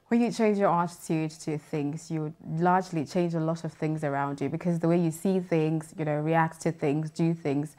When you change your attitude to things, you largely change a lot of things around you because the way you see things, react to things, do things,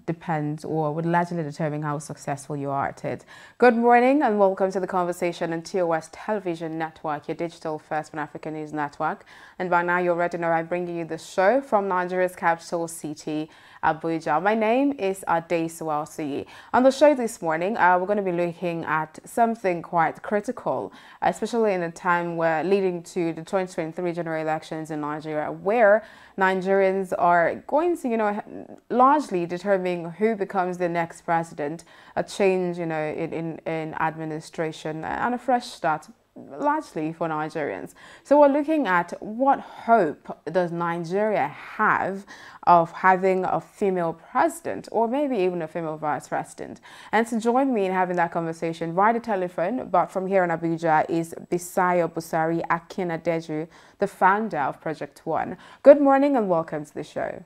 depends or would largely determine how successful you are at it. Good morning and welcome to the conversation on TOSTV Network, your digital first Pan-African news network. And by now you're ready now I'm bringing you the show from Nigeria's capital city, Abuja. My name is Adesuwa Osuyi. On the show this morning, we're going to be looking at something quite critical, especially in a time where leading to the 2023 general elections in Nigeria, where Nigerians are going to, largely determine who becomes the next president, a change, in administration and a fresh start largely for Nigerians. So we're looking at what hope does Nigeria have of having a female president or maybe even a female vice president. And to join me in having that conversation via the telephone, but from here in Abuja, is Bisayo Busari Akinadeju, the founder of Project One. Good morning and welcome to the show.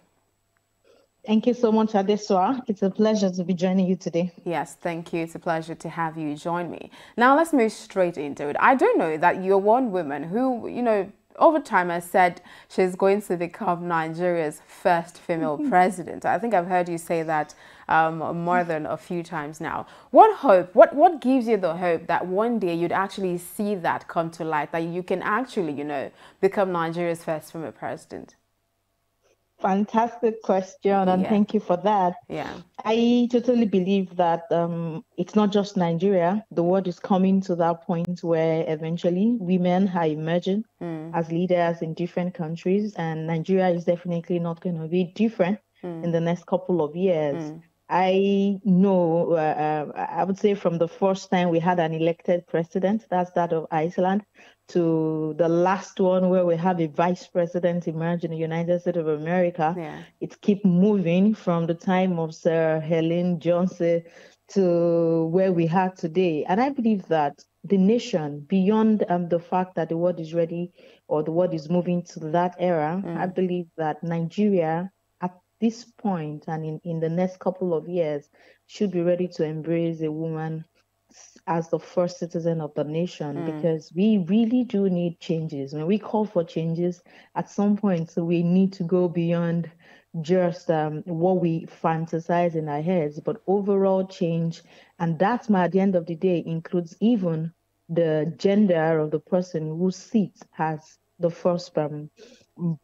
Thank you so much, Adeswa. It's a pleasure to be joining you today. Yes, thank you. It's a pleasure to have you join me. Now, let's move straight into it. I do know that you're one woman who, over time has said she's going to become Nigeria's first female president. I think I've heard you say that more than a few times now. What hope, what gives you the hope that one day you'd actually see that come to light, that you can actually, become Nigeria's first female president? Fantastic question, and thank you for that. Yeah, I totally believe that it's not just Nigeria. The world is coming to that point where eventually women are emerging as leaders in different countries, and Nigeria is definitely not going to be different in the next couple of years. I know, I would say from the first time we had an elected president, that's that of Iceland, to the last one where we have a vice president emerge in the United States of America. It keeps moving from the time of Sir Helen Johnson to where we are today. And I believe that the nation, beyond the fact that the world is ready or the world is moving to that era, I believe that Nigeria this point and in the next couple of years should be ready to embrace a woman as the first citizen of the nation, because we really do need changes. When we call for changes, at some point, so we need to go beyond just what we fantasize in our heads, but overall change. And that, at the end of the day, includes even the gender of the person who sits as the first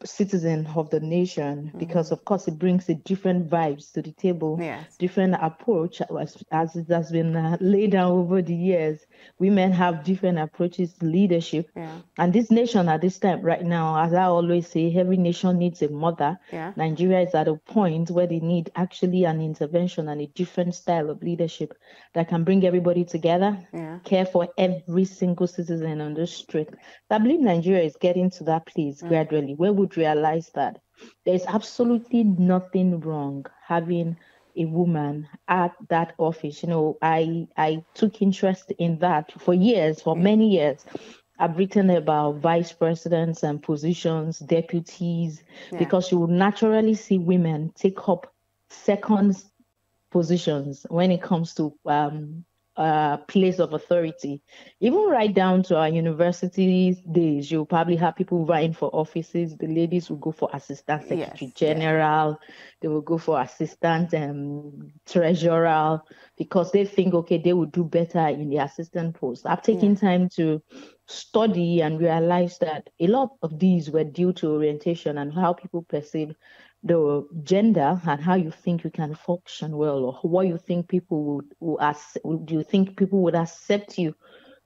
citizen of the nation, because of course it brings a different vibes to the table, different approach as it has been laid down over the years. Women have different approaches to leadership, and this nation at this time right now, as I always say, every nation needs a mother. Nigeria is at a point where they need actually an intervention and a different style of leadership that can bring everybody together, care for every single citizen on the street. I believe Nigeria is getting to that place gradually, where we realize that there's absolutely nothing wrong having a woman at that office. I took interest in that for years, for many years. I've written about vice presidents and positions, deputies, because you will naturally see women take up second positions when it comes to place of authority. Even right down to our university days, you'll probably have people vying for offices. The ladies will go for assistant secretary general. They will go for assistant treasurer, because they think, okay, they will do better in the assistant post. I've taken time to study and realize that a lot of these were due to orientation and how people perceive the gender and how you think you can function well, or what you think people do you think people would accept you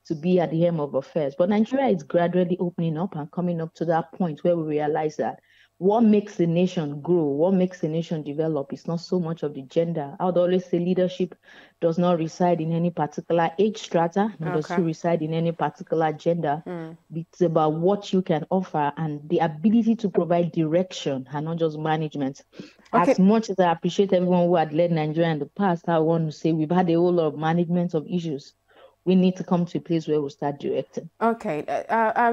to be at the helm of affairs. But Nigeria is gradually opening up and coming up to that point where we realize that what makes the nation grow, what makes the nation develop is not so much of the gender. I would always say leadership does not reside in any particular age strata, nor does it reside in any particular gender. It's about what you can offer and the ability to provide direction and not just management. As much as I appreciate everyone who had led Nigeria in the past, I want to say we've had a whole lot of management of issues. we need to come to a place where we start directing. Okay,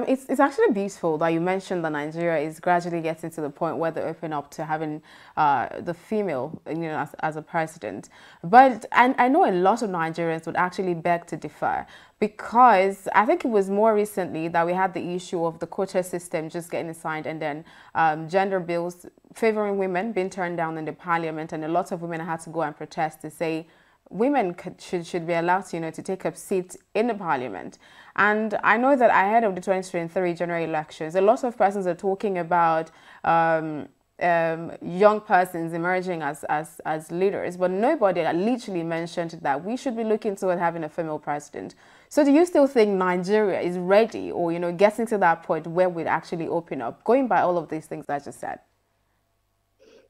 it's actually beautiful that you mentioned that Nigeria is gradually getting to the point where they open up to having the female, as a president. But I know a lot of Nigerians would actually beg to differ, because I think it was more recently that we had the issue of the quota system just getting signed, and then gender bills favoring women being turned down in the parliament, and a lot of women had to go and protest to say women should be allowed to, to take up seats in the parliament. And I know that ahead of the 2023 general elections, a lot of persons are talking about young persons emerging as leaders, but nobody literally mentioned that we should be looking toward having a female president. So do you still think Nigeria is ready, or, getting to that point where we'd actually open up, going by all of these things I just said?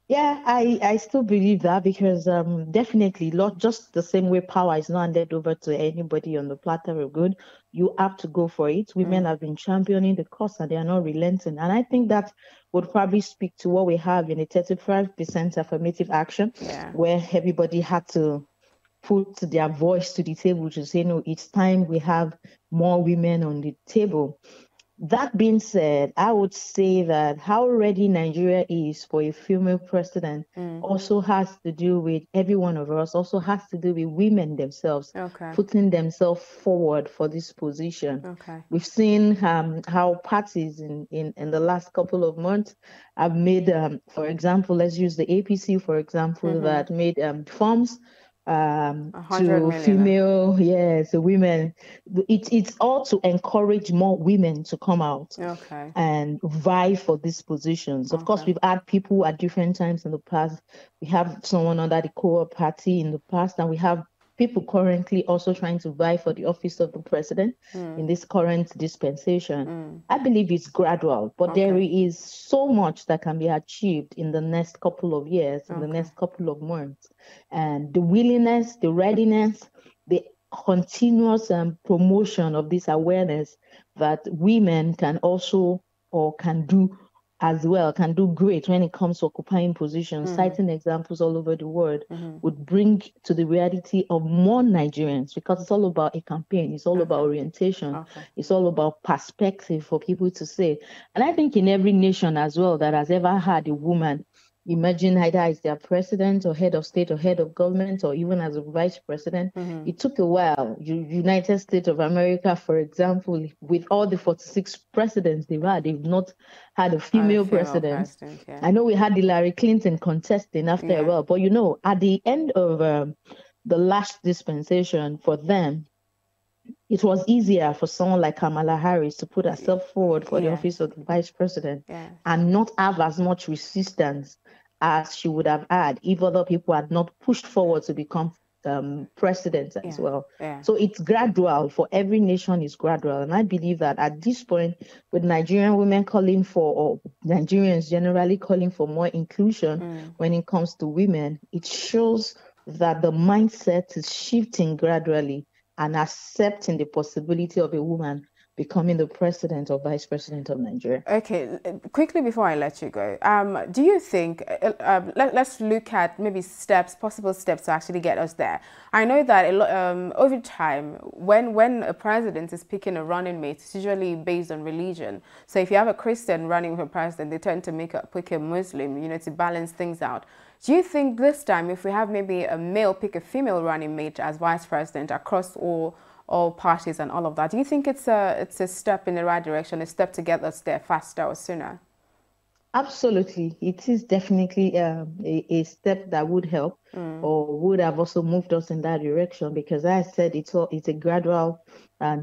Yeah, I still believe that, because definitely, not just the same way power is not handed over to anybody on the platter of good, you have to go for it. Women have been championing the cause, and they are not relenting. And I think that would probably speak to what we have in a 35% affirmative action, where everybody had to put their voice to the table to say, no, it's time we have more women on the table. That being said, I would say that how ready Nigeria is for a female president also has to do with every one of us, also has to do with women themselves putting themselves forward for this position. We've seen how parties in the last couple of months have made, for example, let's use the APC, for example, that made forms to female, so women. It's all to encourage more women to come out and vie for these positions. Of course, we've had people at different times in the past. We have someone under the core party in the past, and we have people currently also trying to vie for the office of the president in this current dispensation. I believe it's gradual, but there is so much that can be achieved in the next couple of years, in the next couple of months. And the willingness, the readiness, the continuous promotion of this awareness that women can also, or can do as well, can do great when it comes to occupying positions, citing examples all over the world, would bring to the reality of more Nigerians, because it's all about a campaign, it's all about orientation, it's all about perspective for people to say. And I think in every nation as well that has ever had a woman emerging either as their president or head of state or head of government, or even as a vice president, it took a while. United States of America, for example, with all the 46 presidents they've not had a female president. I know we had Hillary Clinton contesting after a while, but at the end of the last dispensation for them, it was easier for someone like Kamala Harris to put herself forward for the office of the vice president and not have as much resistance as she would have had if other people had not pushed forward to become president as well. So it's gradual. For every nation, it's gradual. And I believe that at this point, with Nigerian women calling for, or Nigerians generally calling for more inclusion when it comes to women, it shows that the mindset is shifting gradually and accepting the possibility of a woman becoming the president or vice president of Nigeria. Okay, quickly before I let you go, do you think, let's look at maybe possible steps to actually get us there. I know that over time, when a president is picking a running mate, it's usually based on religion. So if you have a Christian running for president, they tend to pick a Muslim, to balance things out. Do you think this time, if we have maybe a male pick a female running mate as vice president across all parties and all of that, do you think it's a step in the right direction, a step to get us there faster or sooner? Absolutely. It is definitely a step that would help or would have also moved us in that direction, because as I said, it's a gradual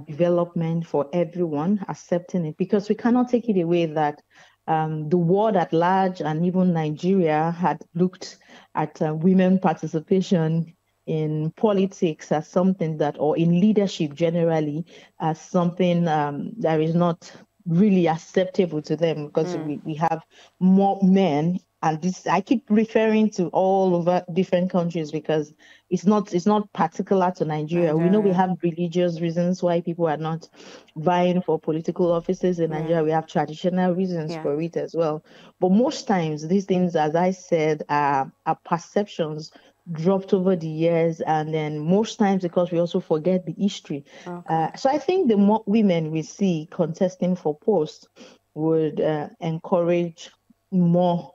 development for everyone, accepting it, because we cannot take it away that the world at large and even Nigeria had looked at women participation in politics as something that, or in leadership generally, as something that is not really acceptable to them, because we have more men. And this, I keep referring to all over different countries, because it's not particular to Nigeria. We know we have religious reasons why people are not vying for political offices in Nigeria. We have traditional reasons for it as well. But most times, these things, as I said, are perceptions dropped over the years, and then most times because we also forget the history. Okay. So I think the more women we see contesting for posts would encourage more,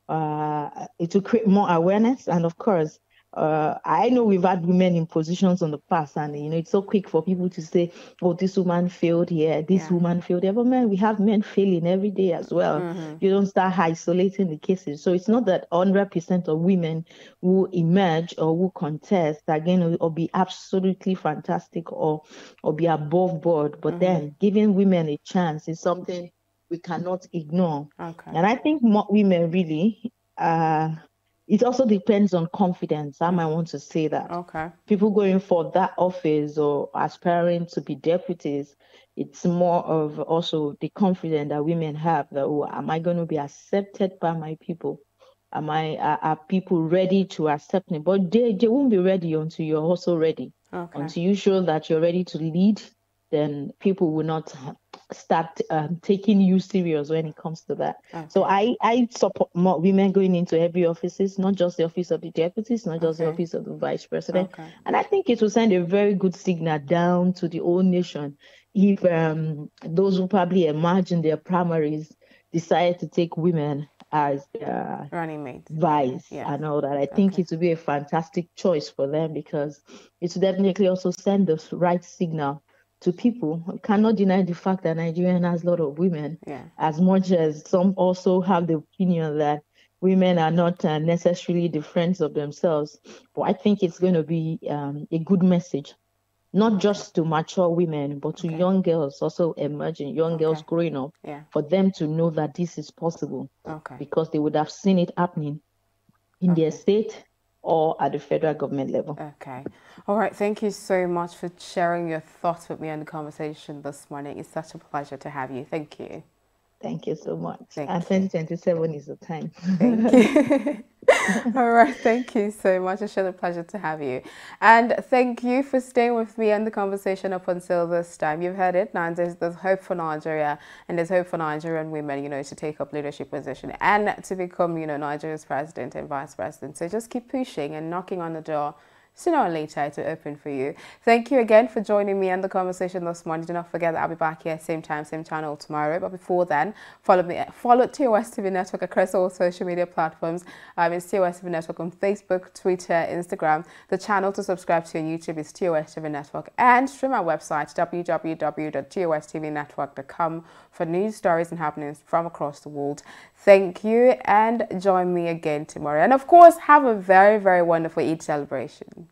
it will create more awareness. And of course, I know we've had women in positions in the past, and it's so quick for people to say, "Oh, this woman failed here, this Yeah. woman failed there." But man, we have men failing every day as well. You don't start isolating the cases. So it's not that 100% of women who emerge or who contest are going to or be absolutely fantastic or be above board. But then giving women a chance is something we cannot ignore. Okay. And I think more women really, it also depends on confidence. I might want to say that. Okay. People going for that office or aspiring to be deputies, it's more of also the confidence that women have that, oh, am I going to be accepted by my people? Are people ready to accept me? But they won't be ready until you're also ready. Okay. Until you show that you're ready to lead, then people will not start taking you serious when it comes to that. Okay. So I support more women going into every offices, not just the office of the deputies, not just the office of the vice president. Okay. And I think it will send a very good signal down to the whole nation if those who probably emerge in their primaries decide to take women as running mates, vice and all that. I think it would be a fantastic choice for them because it will definitely also send the right signal to people. I cannot deny the fact that Nigeria has a lot of women, as much as some also have the opinion that women are not necessarily the friends of themselves. But I think it's going to be a good message, not just to mature women, but to young girls also emerging, young girls growing up, for them to know that this is possible because they would have seen it happening in their state or at the federal government level. Okay. All right. Thank you so much for sharing your thoughts with me on the conversation this morning. It's such a pleasure to have you. Thank you. Thank you so much. And 2027 is the time. Thank you. All right. Thank you so much. It's a pleasure to have you. And thank you for staying with me on the conversation up until this time. You've heard it. Now there's hope for Nigeria, and there's hope for Nigerian women, to take up leadership position and to become, Nigeria's president and vice president. So just keep pushing and knocking on the door. Sooner or later, it will open for you. Thank you again for joining me on the conversation this morning. Do not forget that I'll be back here same time, same channel tomorrow. But before then, follow TOSTV Network across all social media platforms. It's TOSTV Network on Facebook, Twitter, Instagram. The channel to subscribe to on YouTube is TOSTV Network. And stream our website, www.tostvnetwork.com, for news, stories, and happenings from across the world. Thank you, and join me again tomorrow. And of course, have a very, very wonderful Eid celebration.